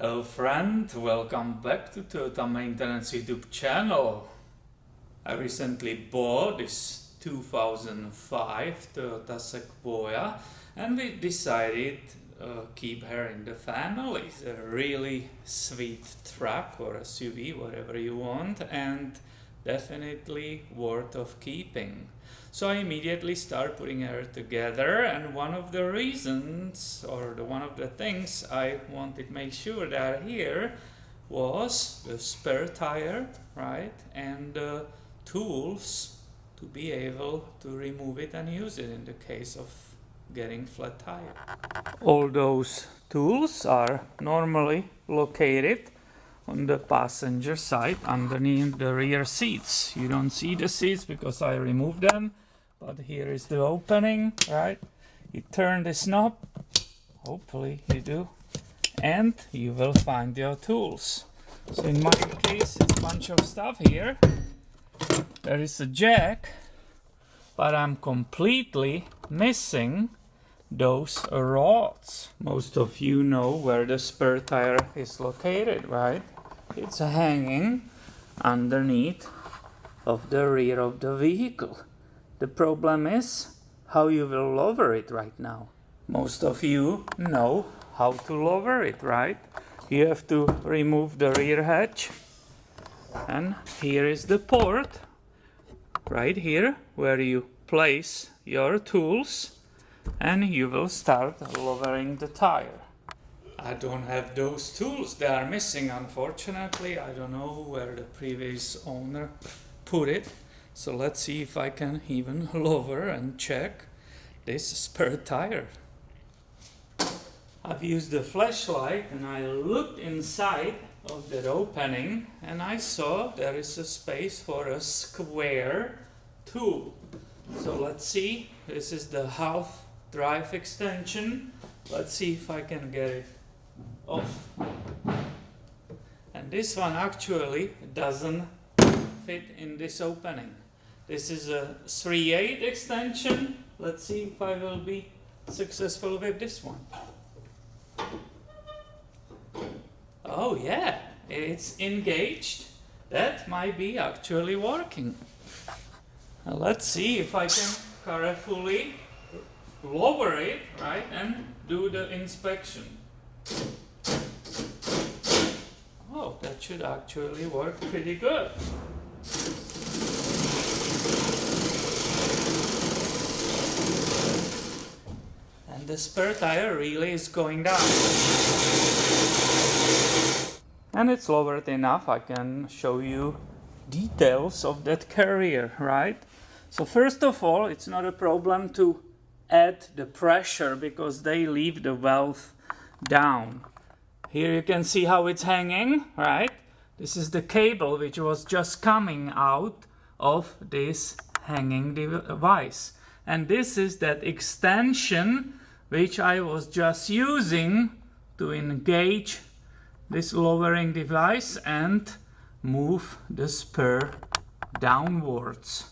Hello friend, welcome back to Toyota Maintenance YouTube channel. I recently bought this 2005 Toyota Sequoia and we decided keep her in the family. It's a really sweet truck or SUV, whatever you want, and definitely worth of keeping. So I immediately start putting her together, and one of the reasons or one of the things I wanted to make sure that here was the spare tire, right, and the tools to be able to remove it and use it in the case of getting flat tire. All those tools are normally located on the passenger side underneath the rear seats. You don't see the seats because I removed them, but here is the opening, right? You turn this knob, hopefully you do, and you will find your tools. So in my case it's a bunch of stuff here. There is a jack, but I'm completely missing those rods. Most of you know where the spare tire is located, right? It's hanging underneath of the rear of the vehicle. The problem is how you will lower it right now. Most of you know how to lower it, right? You have to remove the rear hatch, and here is the port right here where you place your tools, and you will start lowering the tire. I don't have those tools, they are missing unfortunately. I don't know where the previous owner put it. So let's see if I can even lower and check this spare tire. I've used the flashlight and I looked inside of that opening and I saw there is a space for a square tool. So let's see, this is the half drive extension. Let's see if I can get it off. And this one actually doesn't fit in this opening. This is a 3/8 extension. Let's see if I will be successful with this one. Oh yeah, it's engaged. That might be actually working. Now let's see if I can carefully lower it, right, and do the inspection. Oh, that should actually work pretty good. And the spare tire really is going down. And it's lowered enough, I can show you details of that carrier, right? So first of all, it's not a problem to add the pressure because they leave the valve down. Here you can see how it's hanging, right? This is the cable which was just coming out of this hanging device. And this is that extension which I was just using to engage this lowering device and move the spur downwards.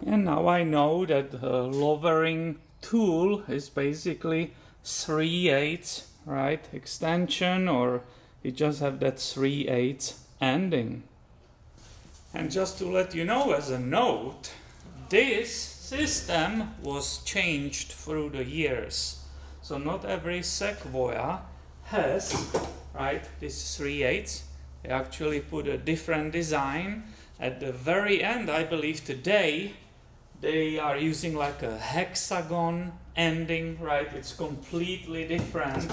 And now I know that the lowering tool is basically 3/8, right, extension, or you just have that 3/8 ending. And just to let you know as a note, this system was changed through the years. So not every Sequoia has, right, this 3/8. They actually put a different design. At the very end, I believe today, they are using like a hexagon ending, right? It's completely different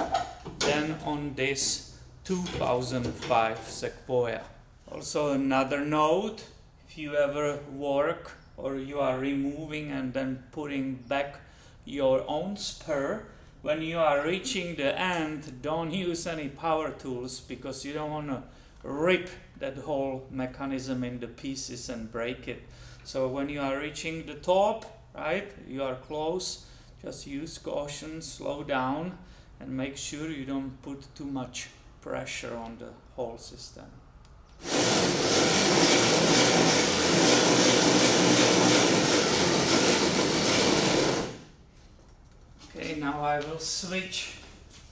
than on this 2005 Sequoia. Also another note, if you ever work or you are removing and then putting back your own spur, when you are reaching the end, don't use any power tools because you don't want to rip that whole mechanism into pieces and break it. So when you are reaching the top, right, you are close, just use caution, slow down, and make sure you don't put too much pressure on the whole system. Okay, now I will switch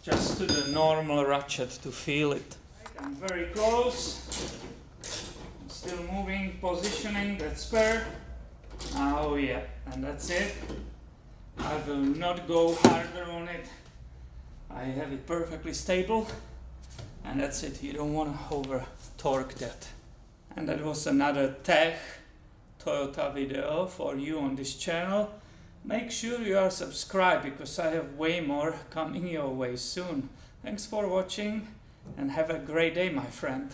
just to the normal ratchet to feel it. I'm very close. Still moving, positioning that spur. Oh yeah, and that's it. I will not go harder on it. I have it perfectly stable. And that's it, you don't want to over torque that. And that was another tech Toyota video for you on this channel. Make sure you are subscribed because I have way more coming your way soon. Thanks for watching and have a great day, my friend.